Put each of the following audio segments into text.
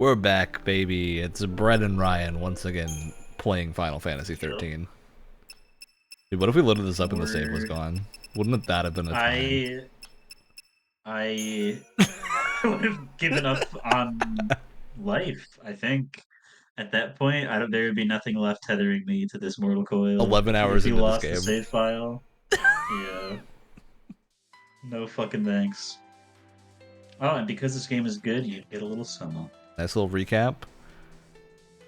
We're back, baby. It's Brett and Ryan once again playing Final Fantasy 13. Dude, what if we loaded this up and the save was gone? Wouldn't that have been a time? I would have given up on life, I think. At that point, there would be nothing left tethering me to this mortal coil. 11 hours If you into this lost the game. save file, yeah. No fucking thanks. Oh, and because this game is good, you get a little summer. Nice little recap.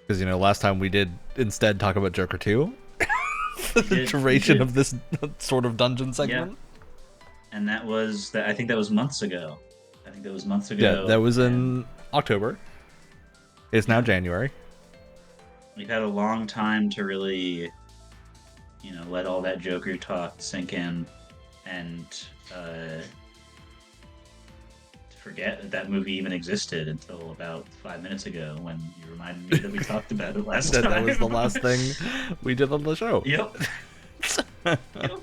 Because, you know, last time we did instead talk about Joker 2. The duration of this sort of dungeon segment. Yeah. And I think that was months ago. Yeah, that was in October. It's now January. We've had a long time to really, let all that Joker talk sink in and forget that movie even existed until about 5 minutes ago when you reminded me that we talked about it last time. That was the last thing we did on the show. Yep. Yep.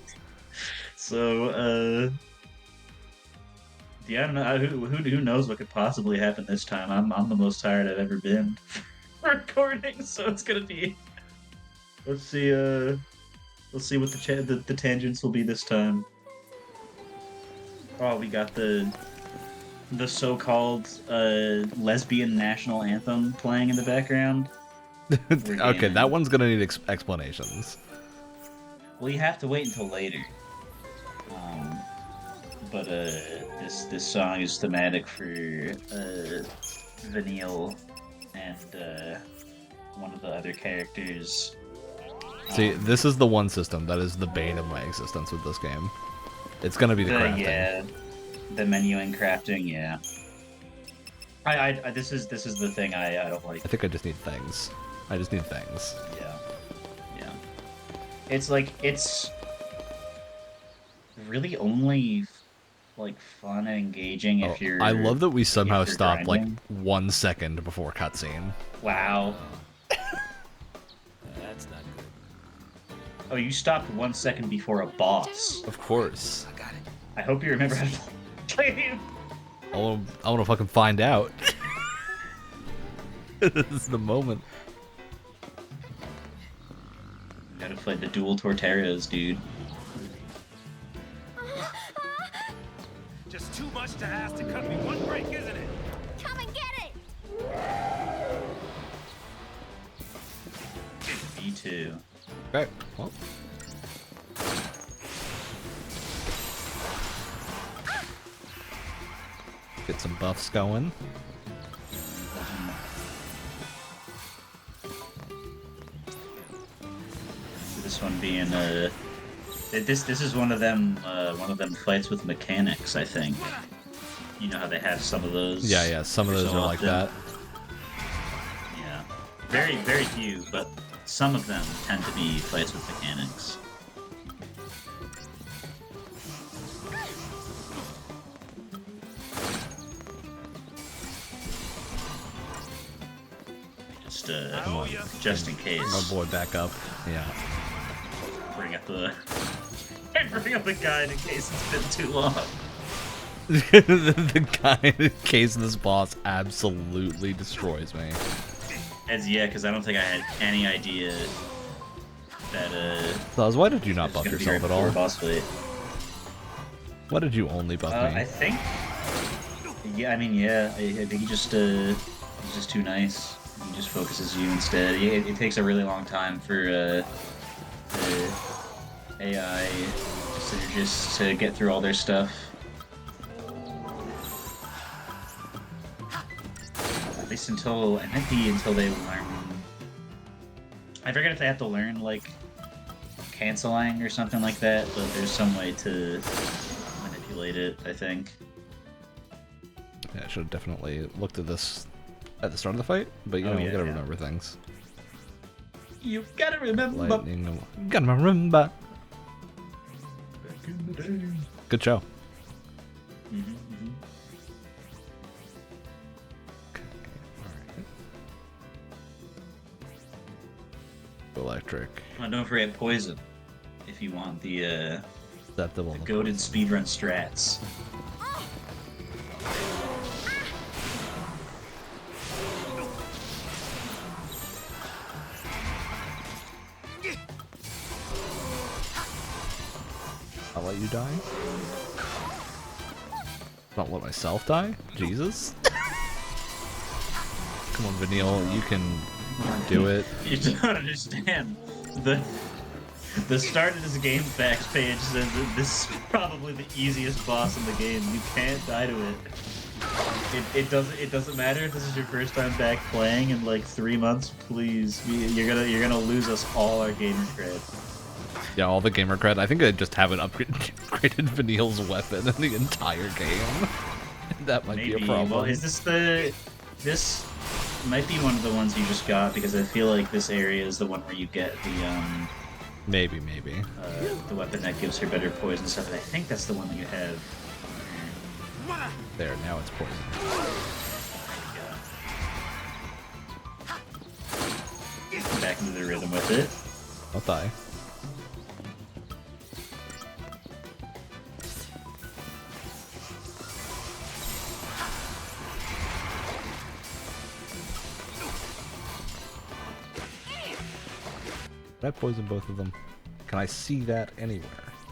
So, yeah, I don't know. Who knows what could possibly happen this time? I'm the most tired I've ever been recording, so it's gonna be. Let's see what the tangents will be this time. Oh, we got the so-called lesbian national anthem playing in the background. Okay, that one's gonna need explanations. Well, you have to wait until later. But this song is thematic for Vanille and one of the other characters. See, this is the one system that is the bane of my existence with this game. It's gonna be the crafting. Yeah, the menuing crafting. Yeah. This is the thing I don't like. I think I just need things. I just need things. Yeah. Yeah. It's really only fun and engaging if you're. I love that we somehow stopped grinding. 1 second before cutscene. Wow. That's not good. Oh, you stopped 1 second before a boss. Of course. I got it. I hope you remember how to play. I want to fucking find out. This is the moment. You gotta play the dual Torteras, dude. Just too much to ask to cut me one break, isn't it? Come and get it! Me too. Okay, well. Get some buffs going. This one being this is one of them fights with mechanics, I think. You know how they have some of those. Yeah, some of those are like that. Yeah, very very few, but some of them tend to be fights with mechanics. Just in case. My boy back up. Yeah. Bring up the guide in case it's been too long. The guy in case this boss absolutely destroys me. Because I don't think I had any idea that Thaz, why did you not buff yourself at all? Boss fight. Why did you only buff me? I think. Yeah, I think he's just too nice. He just focuses you instead. It takes a really long time for the AI synergists to get through all their stuff. At least until they learn. I forget if they have to learn canceling or something like that, but there's some way to manipulate it, I think. Yeah, I should have definitely looked at this at the start of the fight, but you gotta remember things. You gotta remember. Lightning, gotta remember. Back in the day. Good show. Okay, alright. Electric. Don't forget poison if you want the Acceptable. goated speedrun strats. let you die. Not let myself die? Jesus. Come on, Vanille, you can do it. You don't understand. The start of this game facts page says that this is probably the easiest boss in the game. You can't die to it. It doesn't matter if this is your first time back playing in like 3 months. Please, you're gonna lose us all our gamer cred. Yeah, all the gamer cred. I think I just haven't upgraded Vanille's weapon in the entire game. That might be a problem. Well, is this might be one of the ones you just got, because I feel like this area is the one where you get the Maybe. the weapon that gives her better poison stuff, and I think that's the one that you have. There, now it's poison. Back into the rhythm with it. I'll die. Did I poison both of them? Can I see that anywhere?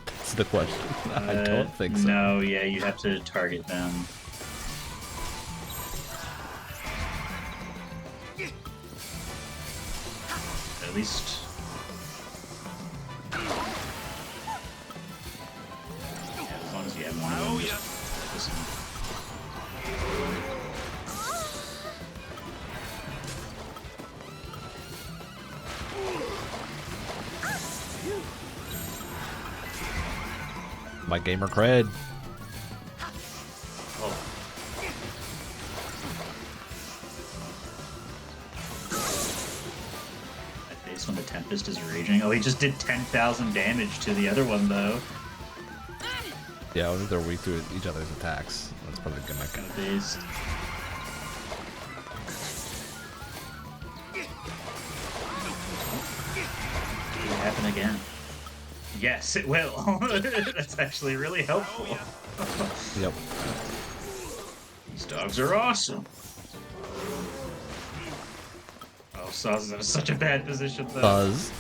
That's the question. I don't think so. No, yeah, you have to target them. At least... Yeah, as long as you have one of them, just listen. My gamer cred. Oh. My face when the Tempest is raging. Oh, he just did 10,000 damage to the other one, though. Yeah, I wonder if they're weak to each other's attacks. That's probably a gimmick. Kind of based. Will it happen again? Yes, it will. That's actually really helpful. Yep. These dogs are awesome. Oh, Saz is in such a bad position, though. Buzz.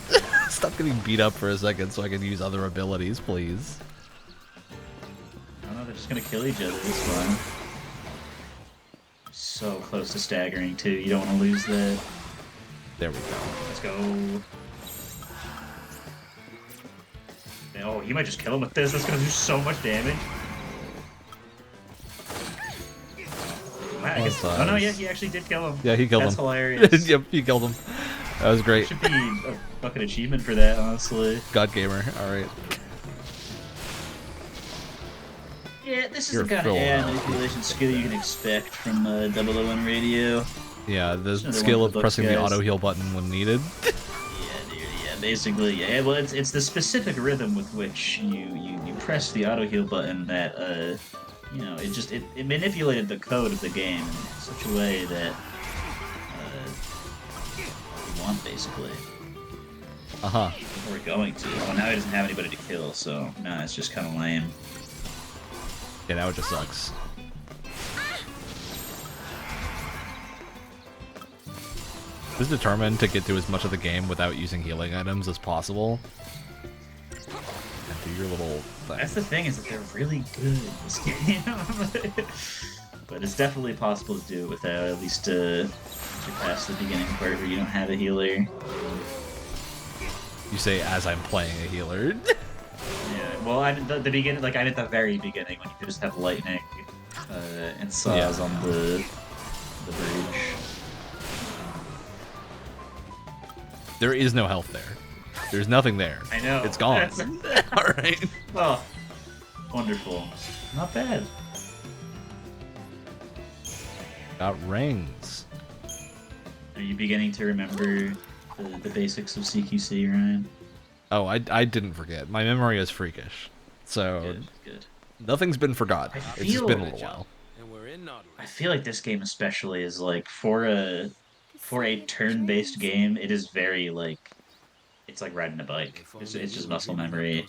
Stop getting beat up for a second so I can use other abilities, please. Oh no, they're just gonna kill each other. It's fine. So close to staggering, too. You don't want to lose that. There we go. Let's go. Oh, he might just kill him with this. That's gonna do so much damage. Wow, I guess, oh no, yeah, he actually did kill him. Yeah, he killed him. That's hilarious. Yep, he killed him. That was great. Should be a fucking achievement for that, honestly. God Gamer, alright. Yeah, this is You're the kind of AI manipulation skill you can expect from 001 Radio. Yeah, the Another skill one of the pressing books, the guys. auto heal button when needed. Yeah, dude, yeah, basically, yeah. Well, it's the specific rhythm with which you press the auto heal button that you know, it manipulated the code of the game in such a way that you want, basically. Uh-huh. We're going to. Well, now he doesn't have anybody to kill, so no, it's just kind of lame. Yeah, now it just sucks. He's determined to get through as much of the game without using healing items as possible. And do your little thing. That's the thing, is that they're really good in this game. But it's definitely possible to do it without at least surpass the beginning part where you don't have a healer. You say as I'm playing a healer. Yeah, well, I did the beginning, like I did the very beginning when you just have lightning and saws on the bridge. There is no health there. There's nothing there. I know. It's gone. Alright. Oh, wonderful. Not bad. Got rings. Are you beginning to remember the basics of CQC, Ryan? Oh, I didn't forget. My memory is freakish. So, Good. nothing's been forgotten. It's just been a little while. And we're in Nautilus. I feel like this game especially is like for a turn-based game, it is very like it's like riding a bike. It's just muscle memory.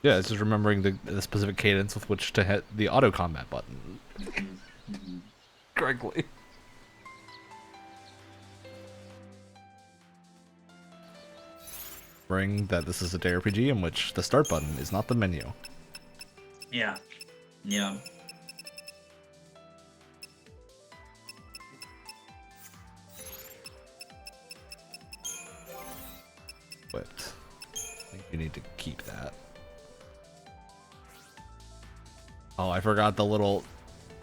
Yeah, it's just remembering the specific cadence with which to hit the auto combat button correctly. Remembering that this is a JRPG in which the start button is not the menu. Yeah. Yeah. Equipped. I think you need to keep that. Oh, I forgot the little...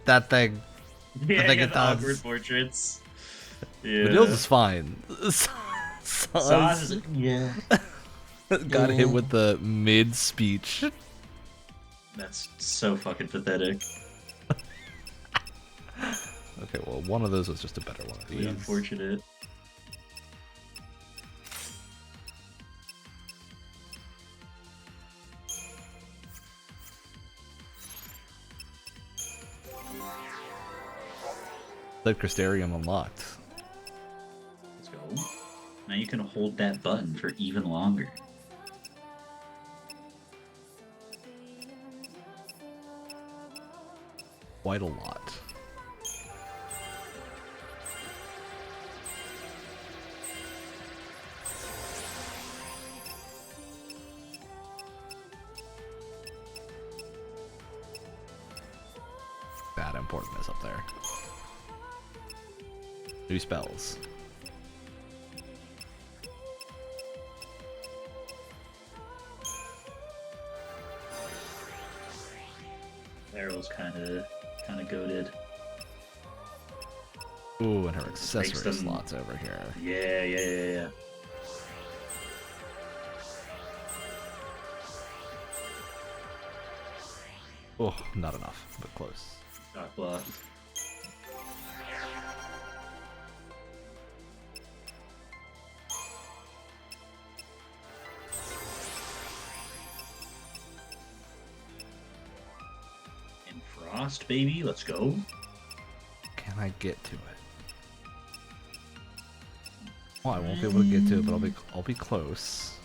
That thing. Yeah, thing yeah, it the does. awkward portraits. Yeah. Medeal's is fine. Saz is... Yeah. Got hit with the mid-speech. That's so fucking pathetic. Okay, well, one of those was just a better one of Really these. unfortunate. That Crystarium unlocked. Let's go. Now you can hold that button for even longer. Quite a lot. Bad importance up there. New spells. Arrow's kind of goated. Ooh, and her accessory them- slots over here. Yeah. Oh, not enough, but close. Shock block. And frost, baby, let's go. Can I get to it? Well, I won't be able to get to it, but I'll be close.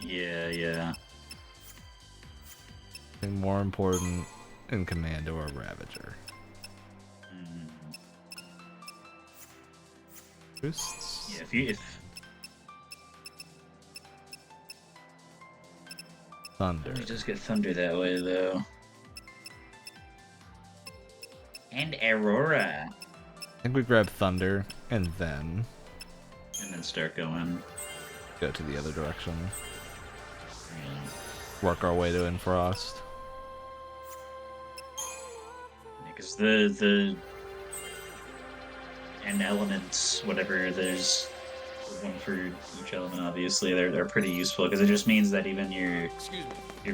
Yeah. Something more important in Commando or Ravager. Boosts? Yeah, if Thunder. you just get thunder that way though. And Aurora. I think we grab Thunder and then start going. go to the other direction. Work our way to Infrost. Because the and elements, whatever, there's one for each element. Obviously, they're pretty useful because it just means that even your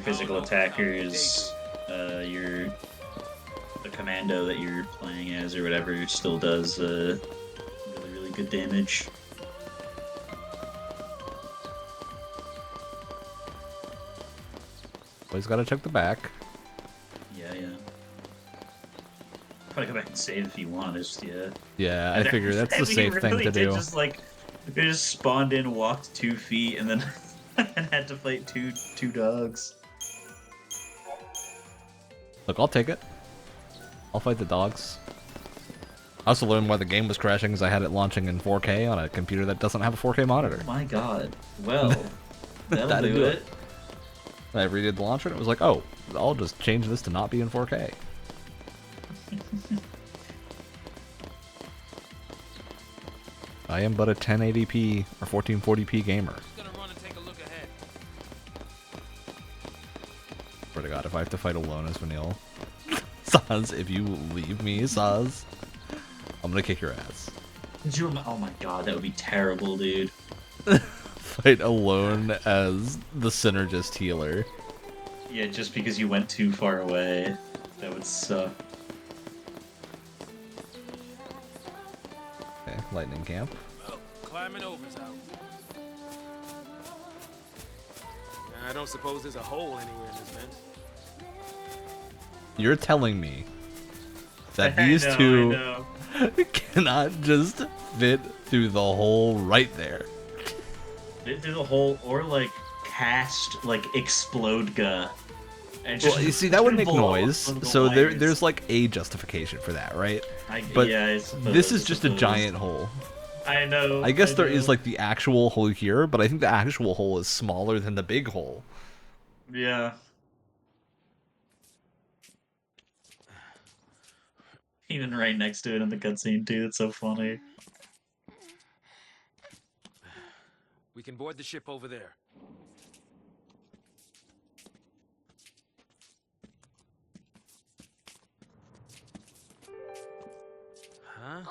physical attackers, the commando that you're playing as or whatever, still does really good damage. Always gotta check the back. Yeah. Probably go back and save if you want. Yeah, I figure that's the think safe it thing really to did do. Just like they just spawned in, walked 2 feet, and then and had to fight two dogs. Look, I'll take it. I'll fight the dogs. I also learned why the game was crashing because I had it launching in 4K on a computer that doesn't have a 4K monitor. Oh my god. Well, that'll That'd do do it. I redid the launcher and it was like, oh, I'll just change this to not be in 4K. I am but a 1080p or 1440p gamer. Gonna run and take a look ahead. Swear to God, if I have to fight alone as Vanille, Saz, if you leave me, Saz, I'm gonna kick your ass. Oh my god, that would be terrible, dude. Fight alone as the synergist healer. Yeah, just because you went too far away. That would suck. Okay, lightning camp. Well, climbing over's out. I don't suppose there's a hole anywhere in this vent. You're telling me that I these know, two I know. cannot just fit through the hole right there. Fit through the hole, or like cast like Explodega. And Well, you see, that would make blow up noise, one of the so wires. there's like a justification for that, right? But Yeah, I suppose, This is just a giant hole. I know. I guess there is know. like the actual hole here, but I think the actual hole is smaller than the big hole. Yeah. Even right next to it in the cutscene too. It's so funny. We can board the ship over there. Huh?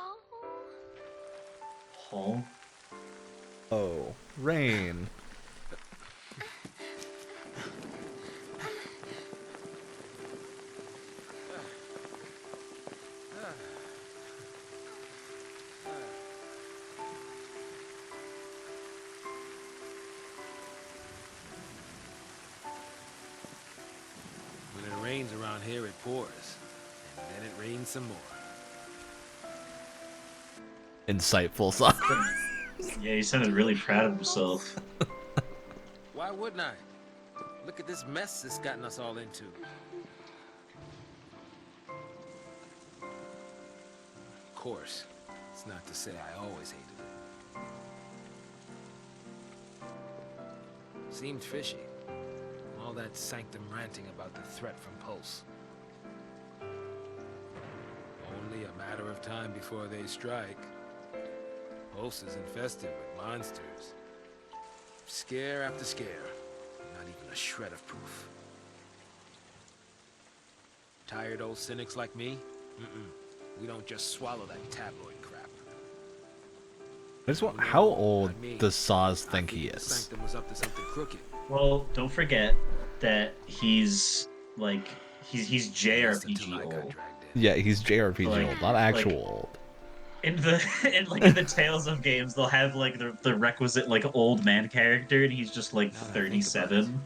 Oh. Oh, rain. When it rains around here, it pours. And then it rains some more. Insightful song. Yeah, he sounded really proud of himself. Why wouldn't I? Look at this mess it's gotten us all into. Of course, it's not to say I always hated it. Seemed fishy. All that sanctum ranting about the threat from Pulse. Only a matter of time before they strike. Pulse is infested with monsters. Scare after scare. Not even a shred of proof. Tired old cynics like me? We don't just swallow that tabloid crap. How old does Saz think he is? Sanctum was up to something crooked. Well, don't forget that he's like he's JRPG old. Yeah, he's JRPG Like- old, not actual like- old. In the Tales of games, they'll have like the requisite like old man character, and he's just like Now that I think about 37,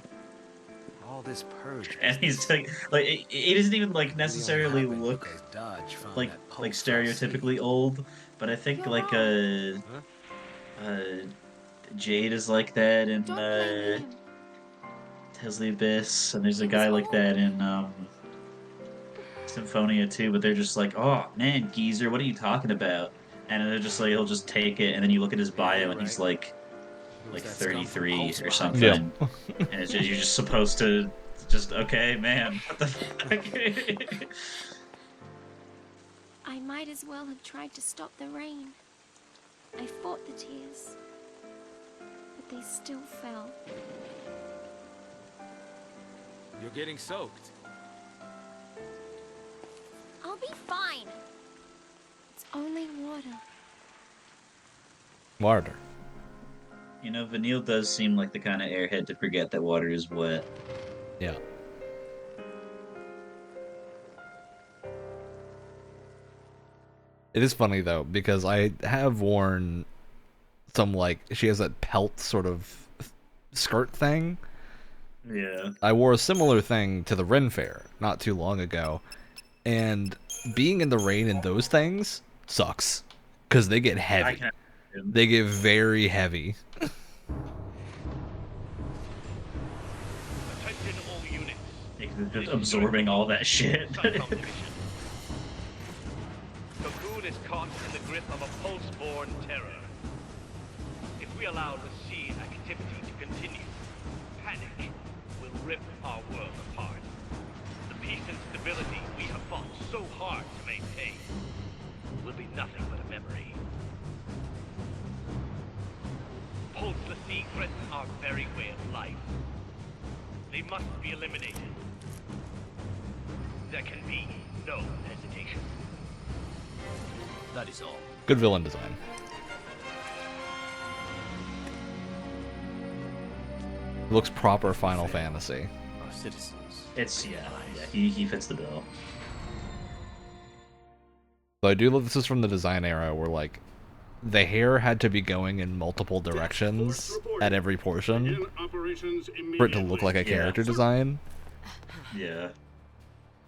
All this purge. and he's like it doesn't even like necessarily look like stereotypically old, but I think like Jade is like that in Don't blame him. Tales of the Abyss, and there's a guy like that in Symphonia too, but they're just like, oh man, geezer, what are you talking about? And they're just like, he'll just take it, and then you look at his bio, and he's like 33 or something, Yeah. and it's just, you're just supposed to just, okay, man, what the fuck? I might as well have tried to stop the rain. I fought the tears, but they still fell. You're getting soaked. I'll be fine. It's only water. Water. You know, Vanille does seem like the kind of airhead to forget that water is wet. Yeah. It is funny though, because I have worn some like she has that pelt sort of skirt thing. Yeah. I wore a similar thing to the Ren Fair not too long ago, and being in the rain in those things sucks because they get I heavy. can They get very heavy. Attention all units. just absorbing all that shit. Cocoon is caught in the grip of a pulse-borne terror. If we allow the sea activity to continue, panic will rip our world apart. The peace and stability we have fought so hard to maintain will be nothing but a memory. Pulse the sea threaten our very way of life. They must be eliminated. There can be no hesitation. That is all. Good villain design. Looks proper Final Fantasy. Our citizens. It's yeah, he fits the bill. So I do love this is from the design era where like the hair had to be going in multiple directions at every portion for it to look like a character design. Yeah,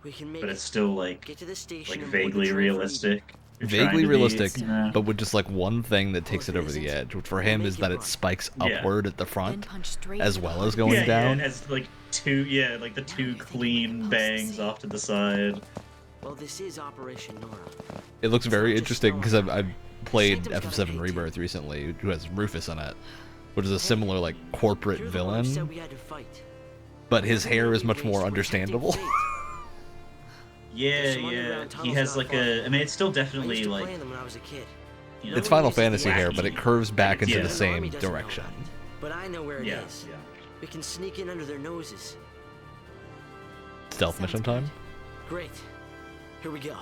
We can make but it's still like get to the station and board the vaguely train for realistic. You're trying Vaguely to be, realistic, you know. but with just like one thing that takes it over the edge, which for him is that it spikes Yeah. upward at the Then front punch straight as to the well heart. as going yeah, down. it has like two you think clean everything bangs else is off to the side. Well, this is Operation Nora. It looks very It's not just interesting because Nora. I've played Sanctum's got a FF7 hate Rebirth too. recently, who has Rufus in it, which is a similar like corporate You're the one who said villain, we had to fight. but his hair is We much waged more protective understandable. fate. Yeah, There's some yeah. underground He tunnels has not like far. I mean, it's still I definitely used to like play in them when I was a kid. you know, It's Final Nobody uses Fantasy the here, but it wacky. curves back into Yeah. the The same army doesn't know direction. about it, but I know where it yeah, is. yeah. We can sneak in under their noses. Stealth Sounds mission good. time? Great. Here we go.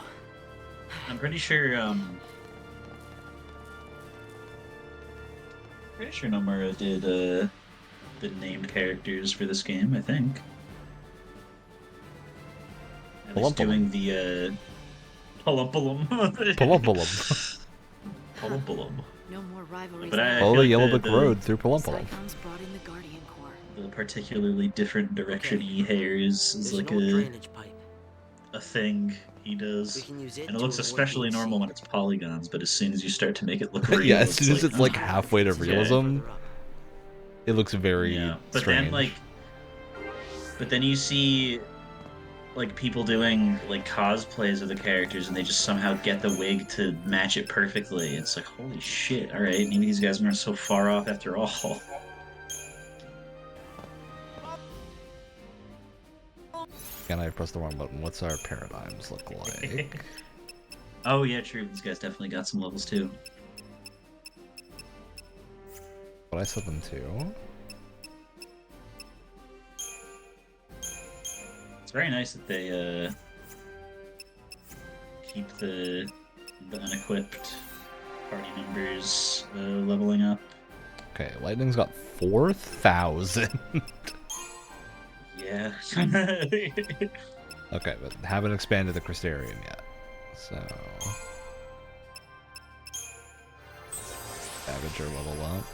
I'm pretty sure Nomura did the named characters for this game, I think. At least doing the Pulumpulum. Pulumpulum. Pulumpulum. No more rivalries. But I Follow feel the like Yellow Brick Road through Pulumpulum. Scions brought in the Guardian Corps. the particularly different direction-y hairs is There's like an old a drainage pipe. thing he We does. can use it And it to looks avoid especially being normal seen. when it's polygons, but as soon as you start to make it look real, Yeah, as soon as it's like "Ugh." halfway to It's just realism, further up. it looks very Yeah, but strange. then but then you see like people doing like cosplays of the characters, and they just somehow get the wig to match it perfectly. It's like, holy shit! All right, maybe these guys weren't so far off after all. Can I press the wrong button? What's our paradigms look like? Oh yeah, true. These guys definitely got some levels too. What I set them to? It's very nice that they keep the unequipped party members leveling up. Okay, Lightning's got 4,000. Yeah. Okay, but haven't expanded the Crystarium yet. So... Ravager level up.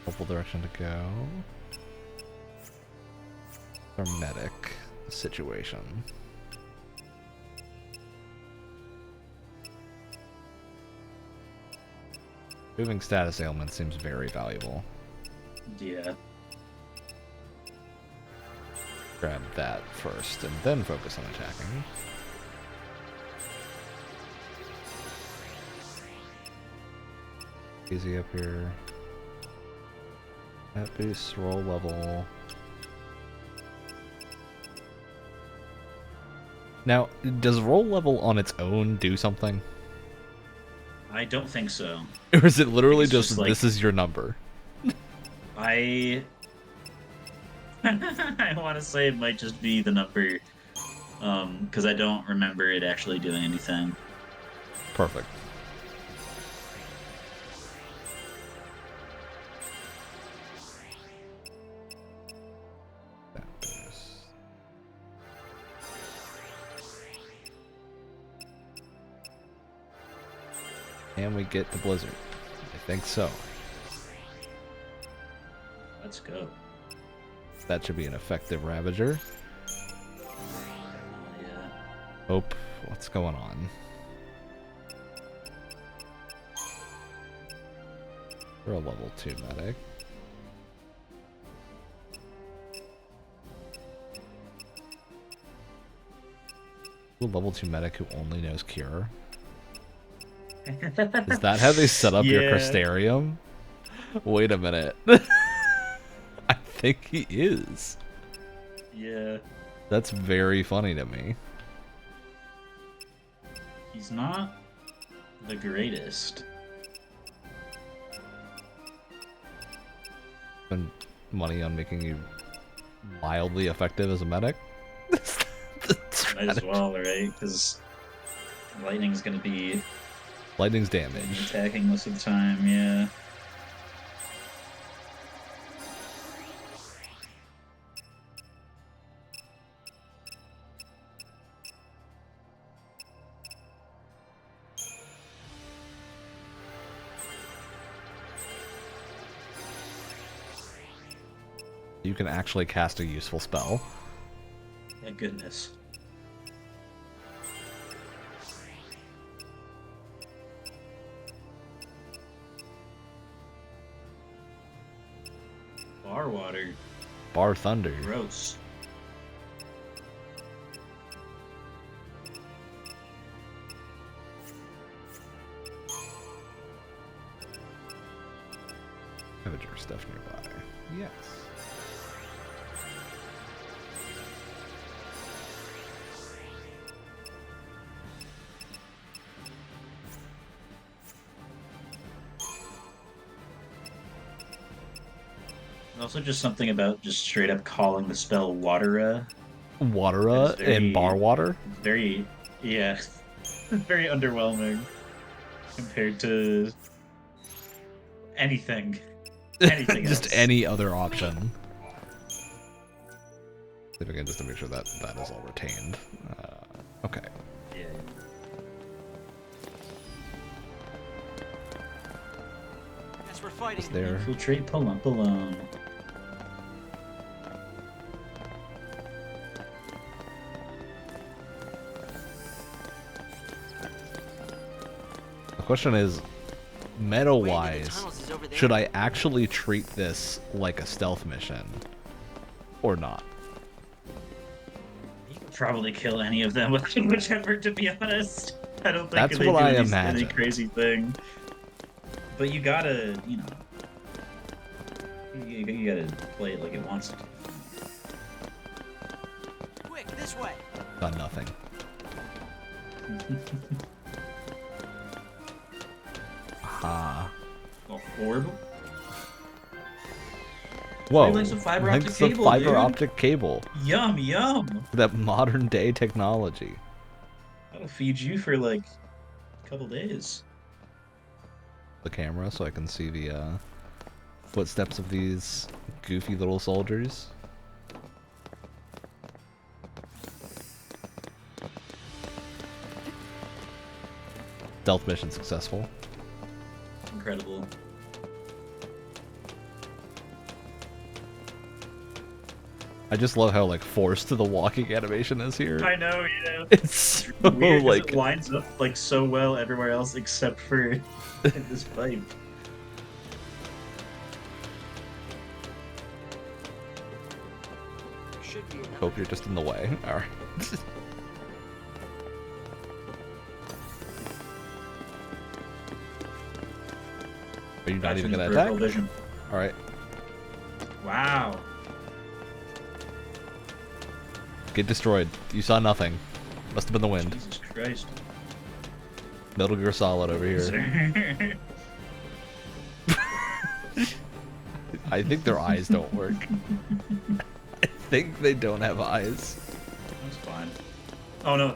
Couple direction to go. Our medic situation. Moving status ailment seems very valuable. Yeah. Grab that first and then focus on attacking. Easy up here. That boosts roll level. Now, does roll level on its own do something? I don't think so. Or is it literally It's just, just like- this is your number? I I want to say it might just be the number, because I don't remember it actually doing anything. Perfect. That boost. And we get the blizzard. I think so. Let's go. That should be an effective Ravager. Yeah. Hope. What's going on? We're a level 2 medic. A level 2 medic who only knows Cure. Is that how they set up your Yeah. Crystarium? Wait a minute. I think he is. Yeah. That's very funny to me. He's not the greatest. Spend money on making you mildly effective as a medic? Might as well, right? Because lightning's gonna be Lightning's damage. attacking most of the time. Yeah. You can actually cast a useful spell. Thank goodness. Bar water. Bar Thunder. Gross. Scavenger stuff nearby. Yes. Also, just something about just straight up calling the spell Watera. Watera That is and bar water? Very, yeah, very underwhelming compared to anything. Anything Just else. any other option. See if I can just to make sure that that is all retained. Okay. Yeah. Guess we're fighting. Is there? Infiltrate Palumpalone. The question is, meta-wise, should I actually treat this like a stealth mission, or not? You could probably kill any of them with whichever, to be honest. I don't think That's they what do I any imagine. crazy thing. But you gotta, you know, you gotta play it like it wants to. Quick, this way. Done nothing. Aha. Oh, horrible. Whoa. Like some fiber Thanks optic to cable, fiber dude. optic cable. Yum, yum. That modern day technology. That'll feed you for like a couple days. The camera so I can see the footsteps of these goofy little soldiers. Stealth mission successful. Incredible. I just love how like forced the walking animation is here. I know, yeah. It's so Weird, 'cause like it lines up like so well everywhere else except for in this fight. Should be another. hope you're just in the way. Alright. Are you not even gonna attack? Vision. Alright. Wow. Get destroyed. You saw nothing. Must have been the wind. Jesus Christ. Metal Gear Solid over here. I think their eyes don't work. I think they don't have eyes. That's fine. Oh no.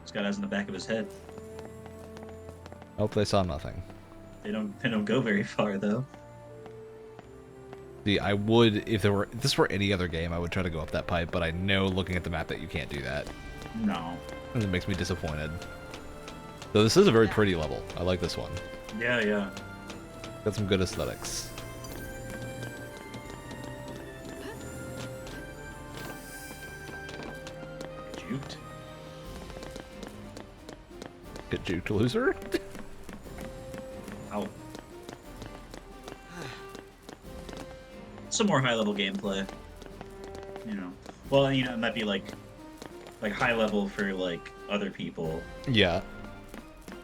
He's got eyes in the back of his head. Hope they saw nothing. They don't go very far though. See, I would if this were any other game, I would try to go up that pipe, but I know looking at the map that you can't do that. No. And it makes me disappointed. Though this is a very pretty level. I like this one. Yeah, yeah. Got some good aesthetics. Juked. Get juked, loser. Ow. Some more high-level gameplay. You know. Well, you know, it might be like high level for like other people Yeah.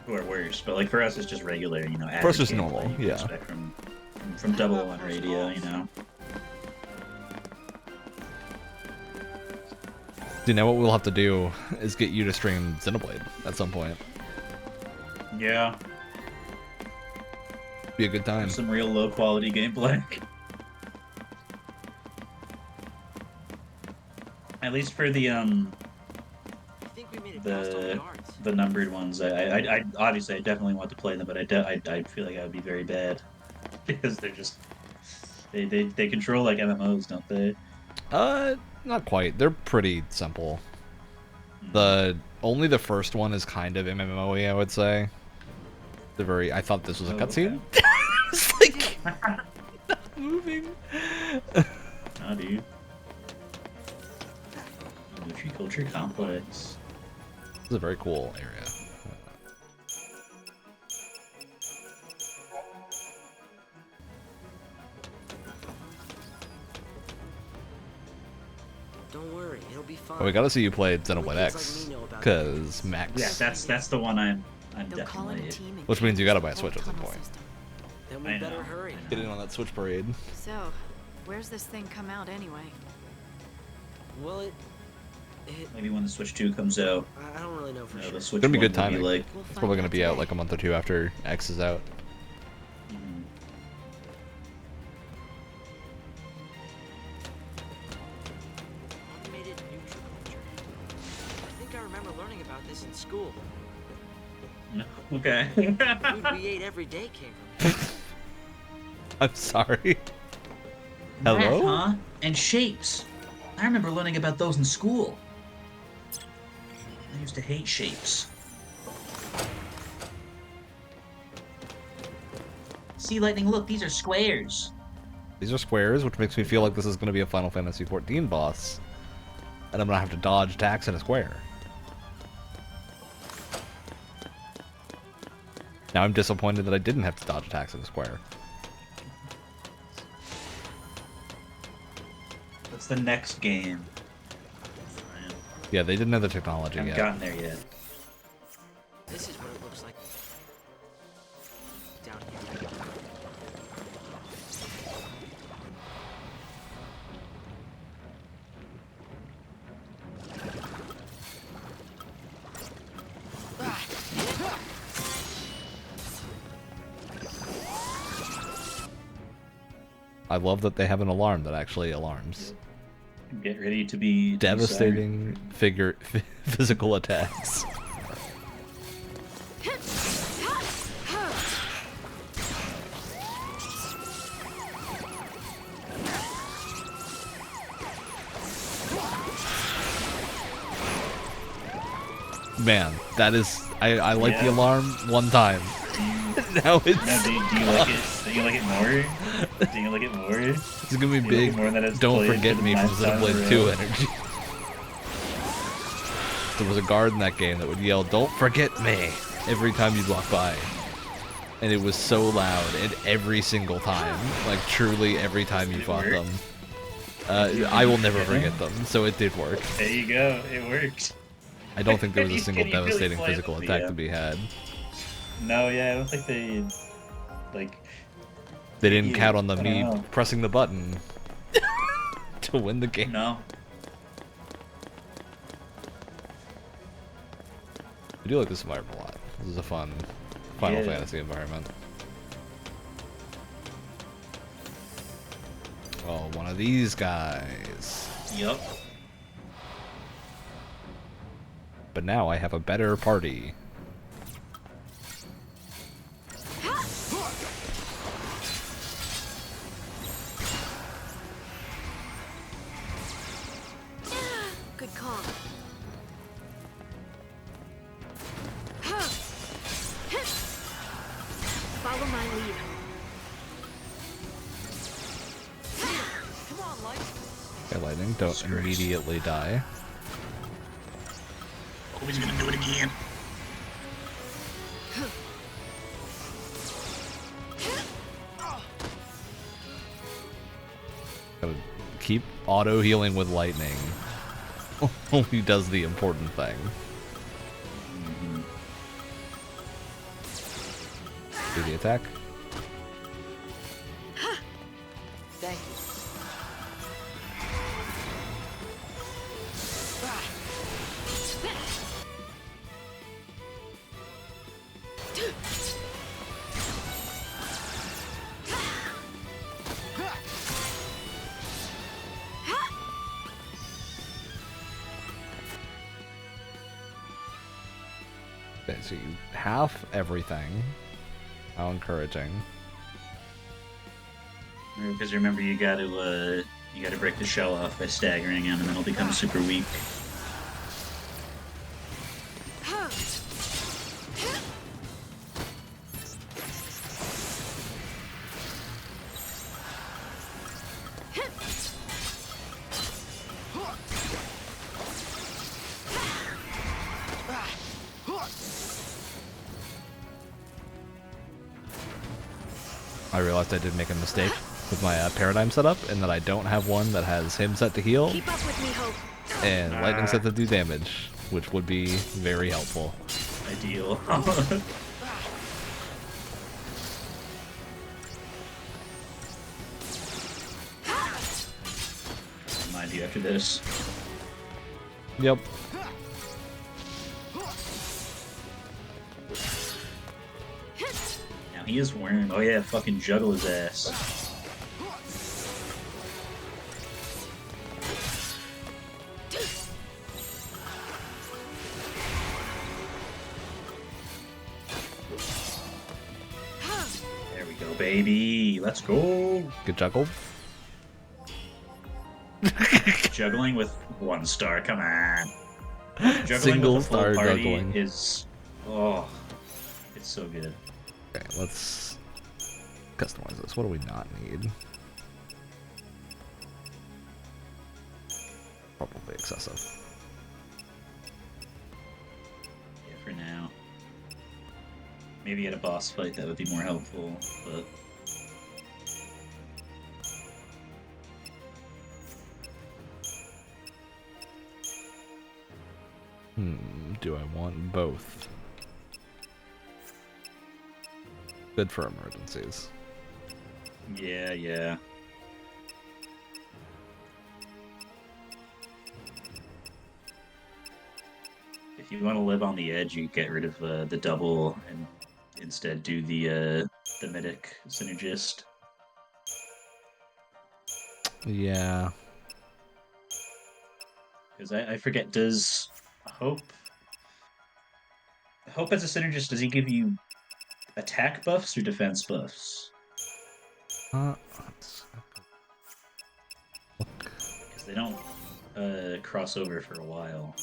who are worse, but like for us, it's just regular. You know, For us, average it's normal, gameplay you can yeah. expect from Double One Radio. You know. See, now what we'll have to do is get you to stream Xenoblade at some point. Yeah. Be a good time. Some real low quality gameplay. At least for the I think we made it past all the guards. the numbered ones. I obviously I definitely want to play them, but I feel like I would be very bad because they're just they control like MMOs, don't they? Not quite. They're pretty simple. Only the first one is kind of MMO-y, I would say. I thought this was a cutscene. Okay. It's like not moving. Oh, dude. Nutri-culture complex. This is a very cool area. Don't worry, it'll be fine. Oh, we gotta see you play Xenoblade Only kids X, like me know about because Max. Yeah, that's the one I'm They'll call in a definitely. team and Which means you gotta buy a check the Switch at some tunnel point. system. Then I we better know. hurry. Get in on that Switch parade. So, where's this thing come out anyway? Well, it Maybe when the Switch 2 comes out, I don't really know for the sure. Switch Gonna be 1 good will timing. like, We'll It's find probably gonna out be out today. like a month or two after X is out. Automated neutral culture. I think I remember learning about this in school. okay. Food we ate every day came from. I'm sorry. Math, Hello? huh? And shapes. I remember learning about those in school. I used to hate shapes. See, Lightning, look, these are squares. These are squares, which makes me feel like this is gonna be a Final Fantasy XIV boss. And I'm gonna have to dodge attacks in a square. Now I'm disappointed that I didn't have to dodge attacks in a square. That's the next game. Yeah, they didn't have the technology I haven't yet. gotten there yet. This is what it looks like down here. I love that they have an alarm that actually alarms. Get ready to be Devastating physical attacks. Man, that is... I like the Yeah. alarm one time. Now it's... Now, do you like it? Do you like it more? Do you like it more? It's gonna be You like big. it more that it's Don't played forget for me the from last time Xenoblade 2 around? energy. There was a guard in that game that would yell, "Don't forget me," every time you'd walk by. And it was so loud, and every single time, like truly every time you Did it fought work? them. I will never forget them, so it did work. There you go. It worked. I don't think there was a You single can really devastating play physical with attack the, to be had. No, yeah, I don't think they like. They didn't Yeah, count on I the don't me know. pressing the button to win the game. No. I do like this environment a lot. This is a fun Final Yeah. Fantasy environment. Oh, one of these guys. Yup. But now I have a better party. Good call. Follow my lead. Come on, Light. Okay, Lightning, don't Disgrace. immediately die. Oh, he's gonna do it again. Gotta keep auto healing with Lightning. Only does the important thing. Do the attack. Thank you. Okay, so you half everything. How encouraging. Because remember, you gotta break the shell off by staggering him, and then he'll become super weak. I realized I did make a mistake with my paradigm setup, and that I don't have one that has him set to heal Keep up with me, Hope. and Lightning set to do damage, which would be very helpful. you after this. Yep. Now he is wearing. Oh yeah, fucking juggle his ass. There we go, baby. Let's go. Good juggle. Juggling with 1 star. Come on. Juggling Single with a full star party juggling. is. Oh, it's so good. Okay, let's customize this. What do we not need? Probably excessive. Yeah, for now. Maybe at a boss fight that would be more helpful, but. Do I want both? Good for emergencies. Yeah, yeah. If you want to live on the edge, you get rid of the double and instead do the mythic synergist. Yeah. Because I forget, does Hope as a synergist, does he give you attack buffs or defense buffs? Let's look. Because they don't cross over for a while.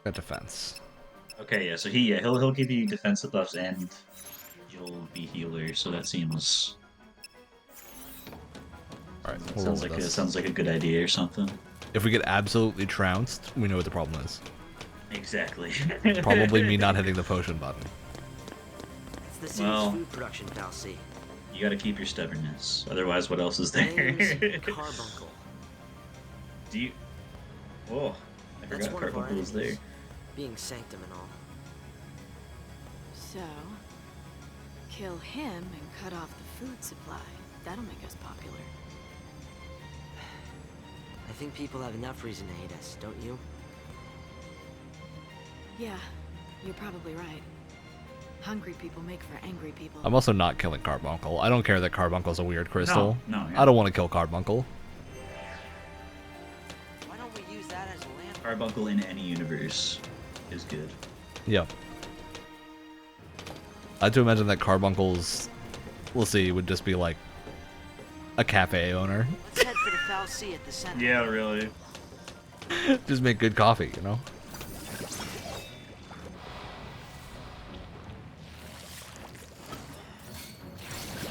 Got defense. Okay, yeah, so he'll give you defensive buffs and you'll be healer, so that seems Alright, we'll roll with this. sounds like a good idea or something. If we get absolutely trounced, we know what the problem is. Exactly. Probably me not hitting the potion button. It's the city's Well. food production fallacy. You gotta keep your stubbornness, otherwise what else is there? Name's Carbuncle. Do you... Oh, I That's forgot one of our Carbuncle was there. enemies. Being Sanctum and all. So, kill him and cut off the food supply. That'll make us popular. I think people have enough reason to hate us, don't you? Yeah, you're probably right. Hungry people make for angry people. I'm also not killing Carbuncle. I don't care that Carbuncle's a weird crystal. No, I don't want to kill Carbuncle. Why don't we use that as a land? Carbuncle in any universe is good. Yep. I had to imagine that Carbuncle's, we'll see, would just be like a cafe owner. Let's head for the fallacy at the center. Yeah, really. Just make good coffee, you know?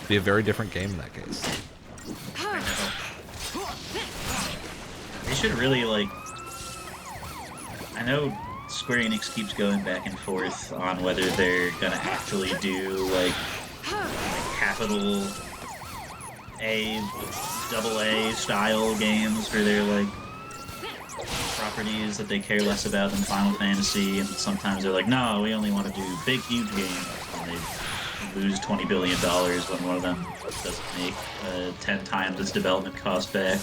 Be a very different game in that case. They should really, like... I know Square Enix keeps going back and forth on whether they're gonna actually do, like capital A, double A style games for their, like, properties that they care less about than Final Fantasy, and sometimes they're like, no, we only want to do big, huge games, and they lose $20 billion when one of them doesn't make 10 times its development cost back.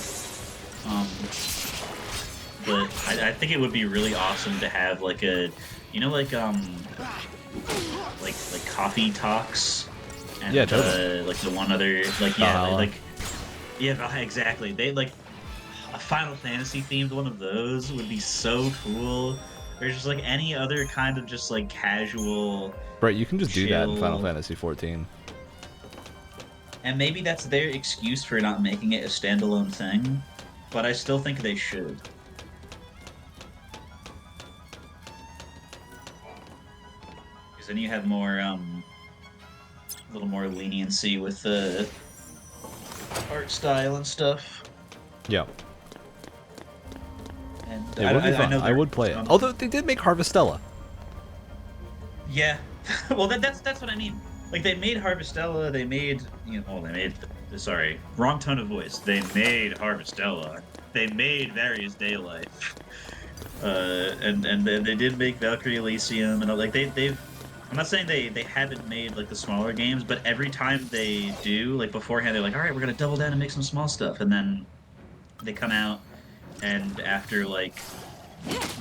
But I think it would be really awesome to have like a, you know, like coffee talks, and Yeah, totally. like the one other, like yeah, exactly. They like a Final Fantasy themed one of those would be so cool. Or just like any other kind of just like casual. Right, you can just do that in chill. Final Fantasy XIV. And maybe that's their excuse for not making it a standalone thing, but I still think they should. Because then you have more, a little more leniency with the art style and stuff. Yeah. And It would be fun. know I would play it. Although they did make Harvestella. Yeah, well, that's what I mean. Like, they made Harvestella, they made, sorry, wrong tone of voice. They made Harvestella. They made Various Daylight. And then they did make Valkyrie Elysium, and like, they've, I'm not saying they haven't made, like, the smaller games, but every time they do, like, beforehand, they're like, alright, we're gonna double down and make some small stuff, and then they come out, and after like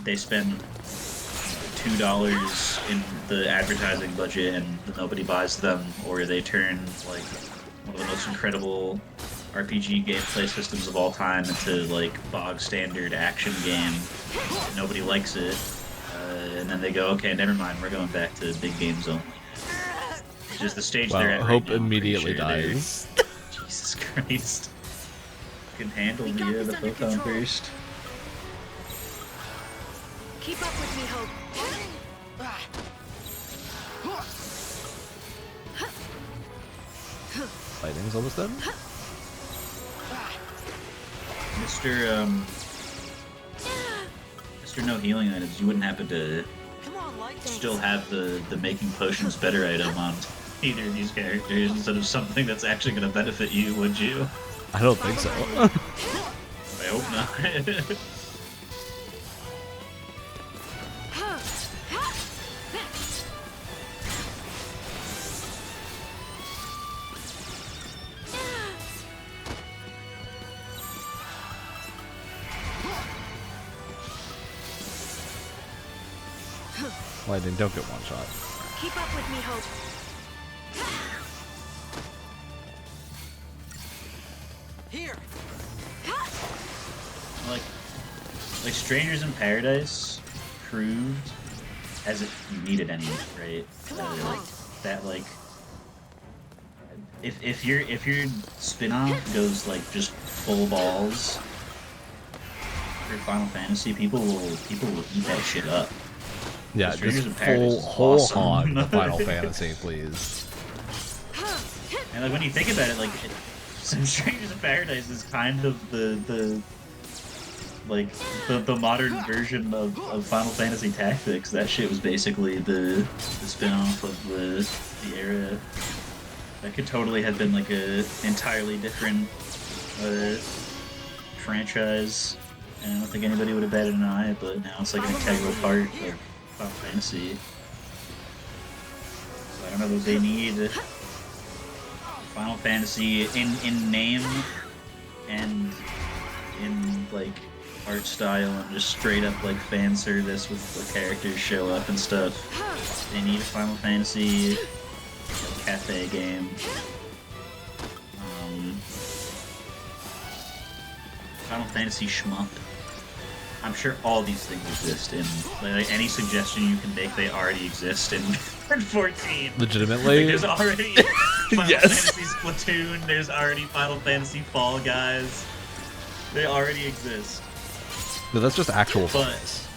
they spend $2 in the advertising budget and nobody buys them, or they turn like one of the most incredible RPG gameplay systems of all time into like bog standard action game. Nobody likes it, and then they go, okay, never mind, we're going back to big games only. It's just the stage they're at. Hope right now, immediately pretty sure dies. Jesus Christ. Can handle We got the this under photon control. burst. Keep up with me, Hope. Lightning's almost done. Mr. No Healing Items, you wouldn't happen to Come on, Light. still have the making potions better item on either of these characters instead of something that's actually going to benefit you, would you? I don't think so. I hope not. Lightning, don't get one shot. Keep up with me, Hope. Here. Like Strangers in Paradise proved, as if you needed any, right? Like that, like if your spin-off goes like just full balls for Final Fantasy, people will eat that shit up. Yeah, Strangers just in Paradise full is whole awesome. hog the Final Fantasy, please. And like when you think about it, like some Strangers in Paradise is kind of the modern version of Final Fantasy Tactics. That shit was basically the spin-off of the era. That could totally have been like a entirely different franchise. And I don't think anybody would have batted an eye, but now it's like an integral part of Final Fantasy. So I don't know what they need. Final Fantasy in name and in like art style and just straight up like fan service with the characters show up and stuff. They need a Final Fantasy cafe game. Final Fantasy shmup. I'm sure all these things exist in like any suggestion you can make. They already exist in 14. Legitimately? Like, there's already Final Yes. Fantasy Splatoon. There's already Final Fantasy Fall Guys. They already exist. No, that's just actual But fans.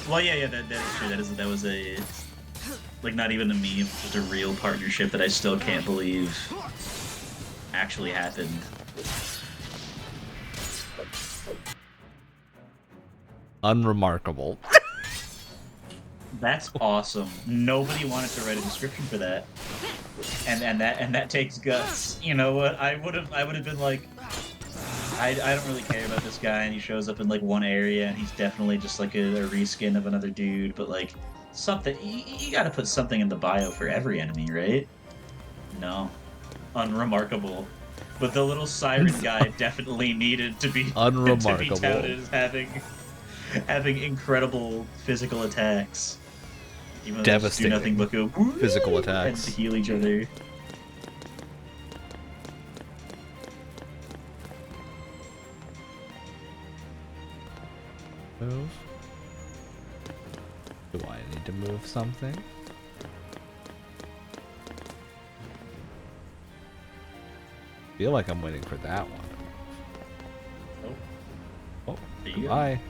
well, yeah, that is true. That was a like not even a meme, just a real partnership that I still can't believe actually happened. Unremarkable. That's awesome. Nobody wanted to write a description for that, and that takes guts. You know what? I would have been like, I don't really care about this guy, and he shows up in like one area, and he's definitely just like a reskin of another dude. But like something, you got to put something in the bio for every enemy, right? No, unremarkable. But the little siren guy definitely needed to be Unremarkable. to be touted as having incredible physical attacks. Even though they just do Devastating nothing but go physical and attacks. heal each other. Move. Do I need to move something? Feel like I'm waiting for that one. Oh, There you go. bye.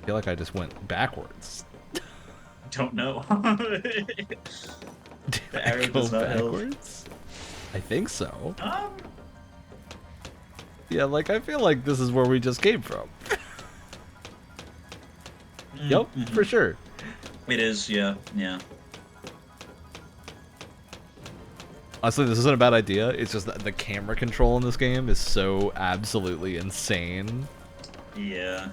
I feel like I just went backwards. Don't know. Did The I arrow go does not help. backwards? I think so. Um, Yeah, like I feel like this is where we just came from. Yep, for sure. it is, yeah. Honestly, this isn't a bad idea. It's just that the camera control in this game is so absolutely insane. Yeah.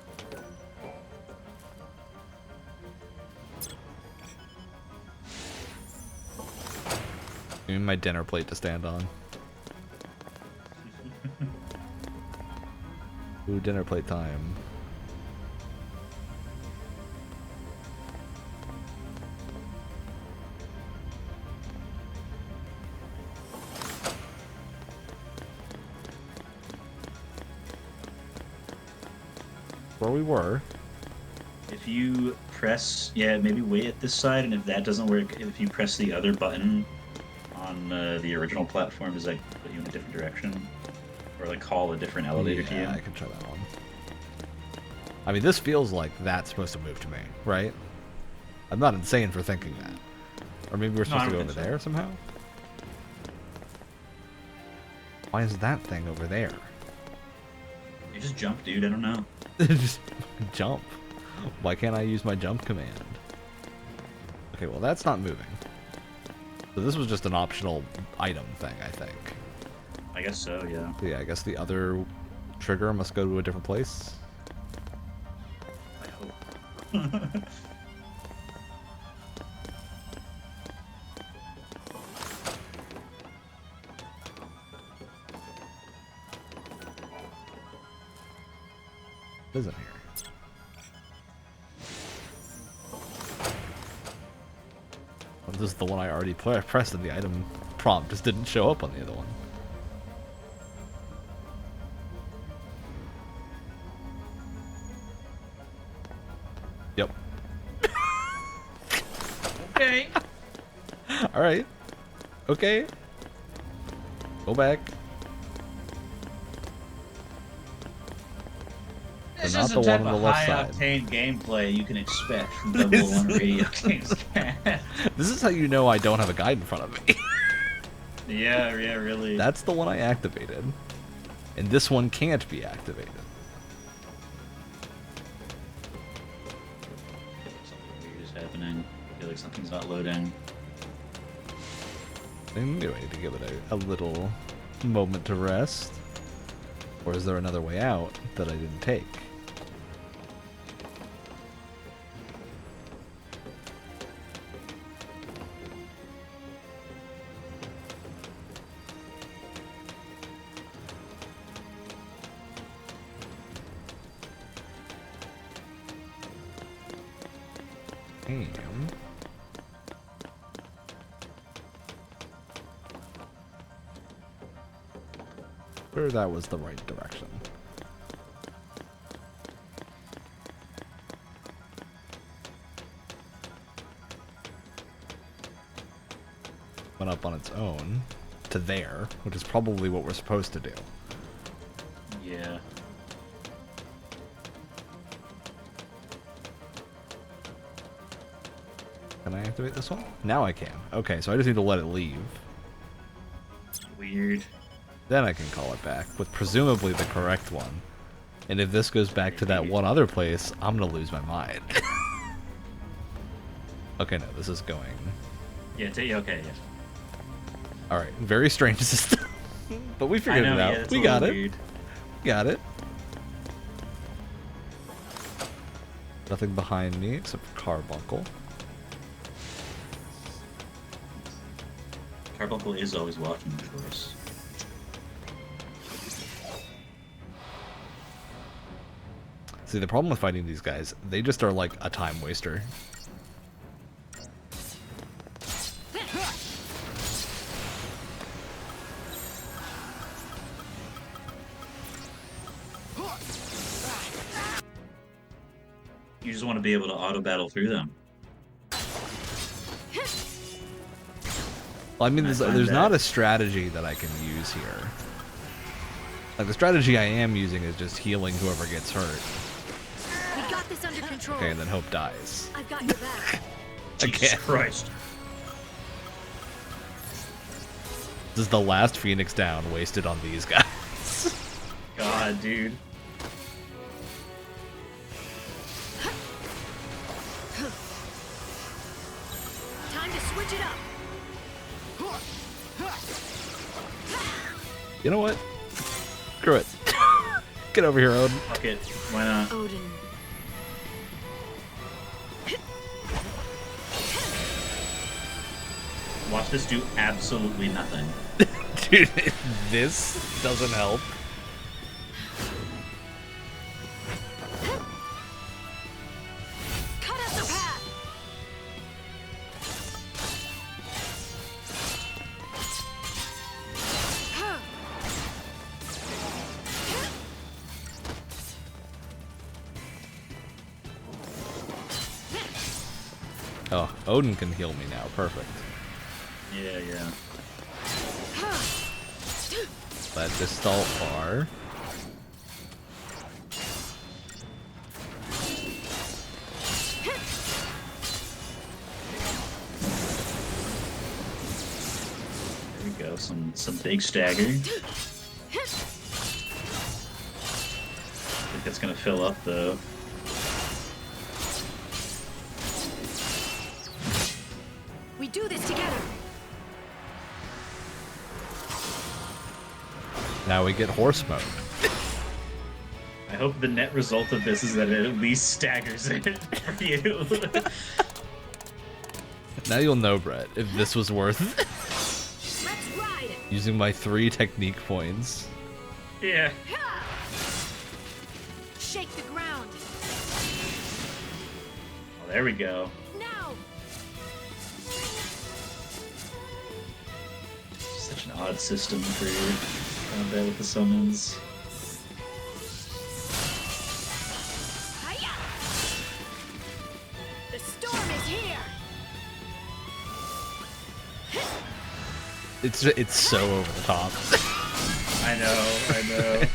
Give me my dinner plate to stand on. Ooh, dinner plate time. Where we were. If you press, yeah, maybe wait at this side, and if that doesn't work, if you press the other button on the original platform, does that put you in a different direction? Or like call a different elevator to you? Yeah, I can try that one. I mean, this feels like that's supposed to move to me, right? I'm not insane for thinking that. Or maybe we're supposed to go over there somehow? Why is that thing over there? You just jump, dude, I don't know. Just jump. Why can't I use my jump command? Okay, well that's not moving. So this was just an optional item thing, I think. I guess so, yeah. Yeah, I guess the other trigger must go to a different place. I hope. What is it here? Oh, this is the one I already pressed and the item prompt just didn't show up on the other one. Yep. Okay. Alright. Okay. Go back. This not is the the type one on of the left side. high-octane gameplay you can expect from Double One Radio Gamescast. This is how you know I don't have a guide in front of me. Yeah, really. That's the one I activated. And this one can't be activated. Something weird is happening. I feel like something's not loading. Maybe I need to give it a little moment to rest. Or is there another way out that I didn't take? Damn. Sure, that was the right direction. Went up on its own to there, which is probably what we're supposed to do. Yeah. Can I activate this one? Now I can. Okay, so I just need to let it leave. Weird. Then I can call it back with presumably the correct one. And if this goes back to that one other place, I'm gonna lose my mind. Okay, no, this is going. Yeah, okay, yeah. Alright, very strange system. But we I figured know, it out. yeah, it's We a got little it. weird. We got it. Nothing behind me except for Carbuncle. Carbuncle is always watching, of course. See, the problem with fighting these guys, they just are like a time waster. You just want to be able to auto-battle through them. Well, I mean, I there's find not that- a strategy that I can use here. Like, the strategy I am using is just healing whoever gets hurt. We got this under control. Okay, and then Hope dies. I've got your back. Jesus Again. Christ. This is the last Phoenix down wasted on these guys. God, dude. Time to switch it up. You know what? Screw it. Get over here, Odin. Fuck it. Why not? Odin. Watch this do absolutely nothing. Dude, this doesn't help. Cut us a path! Oh, Odin can heal me now. Perfect. Yeah, yeah. Let this stall far. There we go. Some big stagger. I think that's gonna fill up though. We do this together! Now we get horse mode. I hope the net result of this is that it at least staggers it for you. Now you'll know, Brett, if this was worth Let's ride! using my 3 technique points. Yeah. Shake the ground! Well, there we go. Now! Such an odd system for combat with the summons. Hiya! The storm is here! It's so over the top. I know.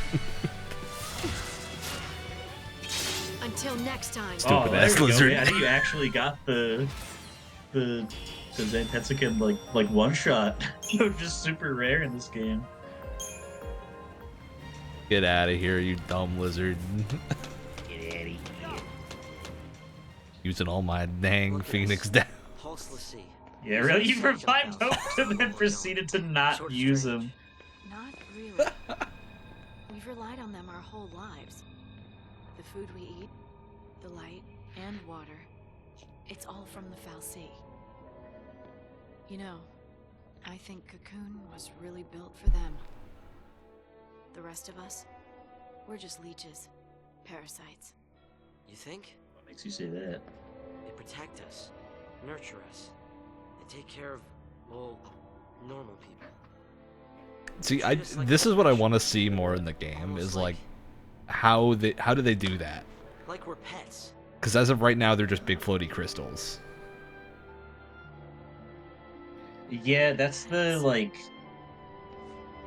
Until next time. Stupid there ass we go. lizard. I think you actually got the Zantetsuken like one shot. Just super rare in this game. Get out of here, you dumb lizard. Get out of here. Using all my dang Look at Phoenix this. down. Pulseless sea. Yeah, really? You revived Hope and then proceeded to not Sort of use strange. him. Not really. We've relied on them our whole lives. The food we eat, the light, and water. It's all from the Foul Sea. You know, I think Cocoon was really built for them. The rest of us, we're just leeches. Parasites. You think? What makes you say that? They protect us, nurture us. They take care of, well, normal people. See, this is what I want to see more in the game, is like how do they do that? Like we're pets. Because as of right now, they're just big floaty crystals. Yeah, that's the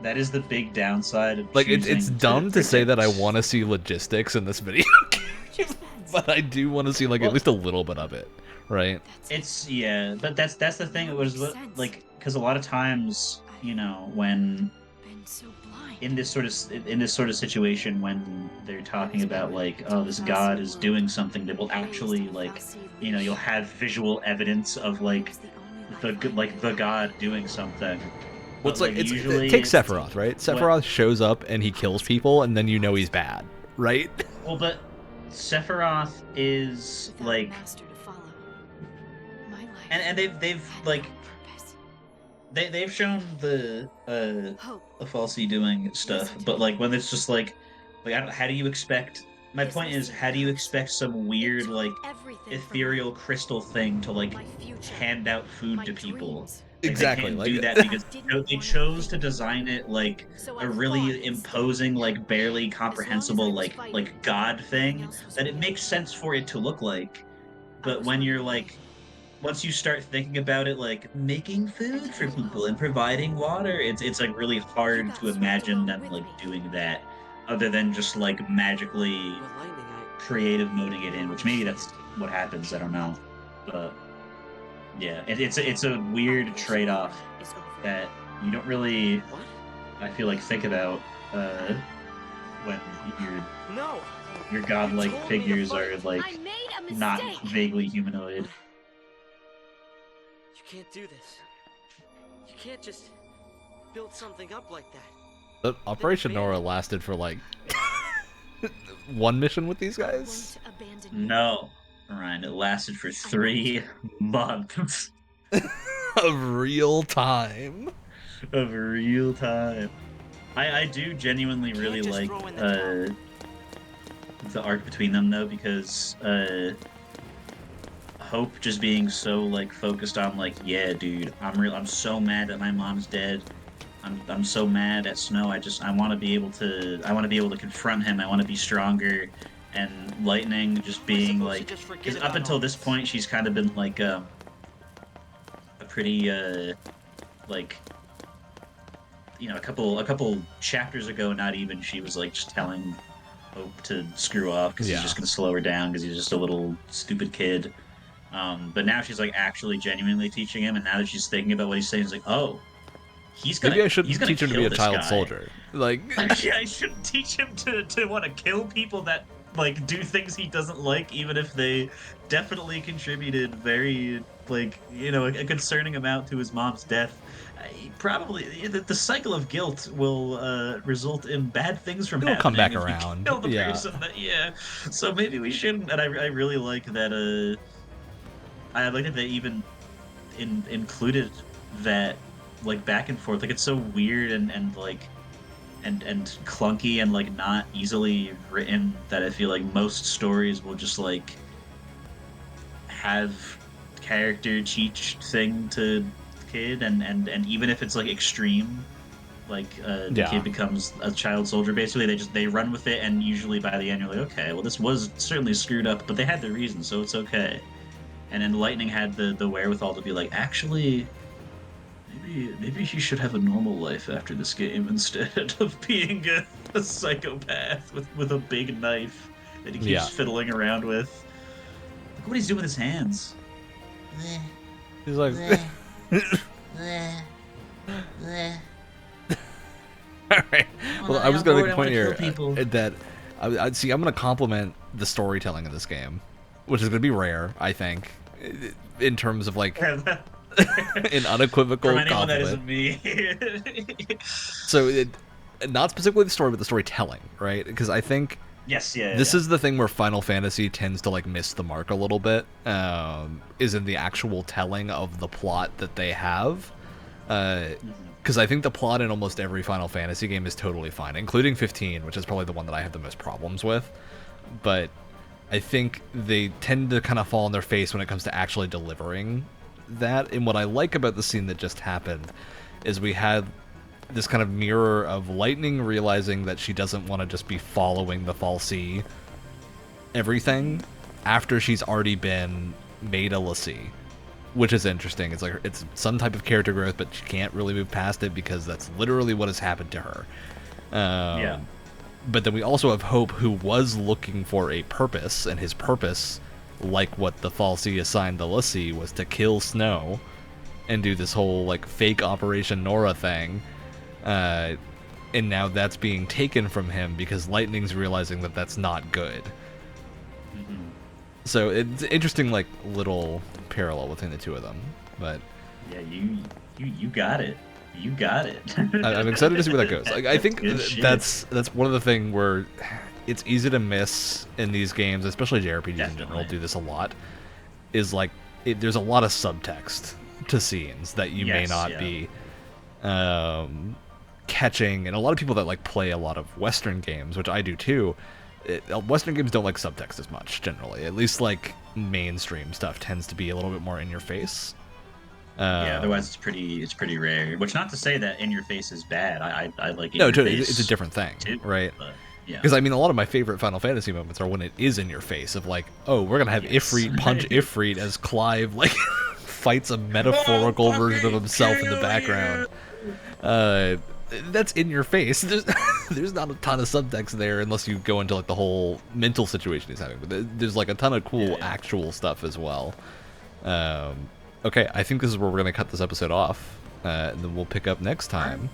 that is the big downside of Like it's choosing dumb to say that I protect- want to see logistics in this video game, but I do want to see like at least a little bit of it, right? It's yeah, but that's the thing. It was Makes sense. like because a lot of times, you know, when Been so blind. in this sort of situation when they're talking about like, oh, this god is doing something, that will actually like, you know, you'll have visual evidence of like the god doing something. Well, it's But, like usually take Sephiroth, right? Sephiroth shows up and he kills people, and then you know he's bad, right? Well, but Sephiroth is Without a like, master to follow. My life and they've had like no purpose. they've shown the Hope. Falsey doing stuff, but like when it's just like I don't, how do you expect? My point is, how do you expect some weird like ethereal crystal thing to like hand out food to people? Like, Exactly, They like- can't do that because they chose to design it like a really imposing, like barely comprehensible, like god thing that it makes sense for it to look like. But when you're like, once you start thinking about it, like making food for people and providing water, it's like really hard to imagine them like doing that, other than just like magically With lightning, creative moding it in, which maybe that's what happens. I don't know, but yeah, it's a weird trade-off Is over. that you don't really, What? I feel like, think about when No! your godlike You told me to figures fight. are like I made a mistake. not vaguely humanoid. You can't do this. You can't just build something up like that. But Operation Nora lasted for like one mission with these I'm going guys. to abandon you. No, Ryan, it lasted for 3 months. of real time. Of real time. I do genuinely really just like throw in the the arc between them though, because Hope just being so like focused on like, yeah, dude, I'm so mad that my mom's dead. I'm so mad at Snow. I want to be able to confront him. I want to be stronger. And Lightning just being like, because up until this point she's kind of been like a pretty like, you know, a couple chapters ago, not even, she was like just telling Hope to screw off because he's just gonna slow her down because he's just a little stupid kid. But now she's like actually genuinely teaching him, and now that she's thinking about what he's saying, it's like, oh, maybe I shouldn't teach him to be a child soldier. Like, yeah, I shouldn't teach him to want to kill people that like do things he doesn't like, even if they definitely contributed very, like, you know, a concerning amount to his mom's death. Probably the cycle of guilt will result in bad things from happening. It'll come back if you around. kill the Yeah. person that, yeah. So maybe we shouldn't. And I really like that. I like that they even included that, like, back and forth. Like, it's so weird and like and clunky and like not easily written that I feel like most stories will just like have character teach thing to kid, and even if it's like extreme, like the kid becomes a child soldier, basically they run with it, and usually by the end you're like, okay, well, this was certainly screwed up, but they had their reason, so it's okay. And then Lightning had the wherewithal to be like, actually, maybe he should have a normal life after this game instead of being a psychopath with a big knife that he keeps fiddling around with. Look what he's doing with his hands. He's like, all right. Well, I was going to make a point here that I'd see. I'm going to compliment the storytelling of this game, which is going to be rare, I think, in terms of like an unequivocal For anyone compliment. that isn't me. So, not specifically the story, but the storytelling, right? Because I think this is the thing where Final Fantasy tends to like miss the mark a little bit, is in the actual telling of the plot that they have. Because I think the plot in almost every Final Fantasy game is totally fine, including 15, which is probably the one that I have the most problems with. But I think they tend to kind of fall on their face when it comes to actually delivering that. And what I like about the scene that just happened is we had this kind of mirror of Lightning realizing that she doesn't want to just be following the fal'Cie everything after she's already been made a l'Cie, which is interesting. It's like it's some type of character growth, but she can't really move past it because that's literally what has happened to her. But then we also have Hope, who was looking for a purpose, and his purpose, like what the fal'Cie assigned the l'Cie, was to kill Snow and do this whole like fake Operation Nora thing. And now that's being taken from him because Lightning's realizing that that's not good. So it's interesting, like, little parallel between the two of them. But yeah, you got it. You got it. I'm excited to see where that goes. Like, I think That's that's one of the things where it's easy to miss in these games, especially JRPGs in general. Do this a lot. Is like there's a lot of subtext to scenes that you may not be catching, and a lot of people that like play a lot of Western games, which I do too. Western games don't like subtext as much generally. At least like mainstream stuff tends to be a little bit more in your face. Otherwise it's pretty rare. Which, not to say that in your face is bad. I like it. No, it's a different thing, right? Because I mean, a lot of my favorite Final Fantasy moments are when it is in your face. Of like, oh, we're gonna have Ifrit punch Ifrit as Clive like fights a metaphorical version of himself in the background. That's in your face. There's not a ton of subtext there unless you go into like the whole mental situation he's having. But there's like a ton of cool actual stuff as well. Okay, I think this is where we're gonna cut this episode off, and then we'll pick up next time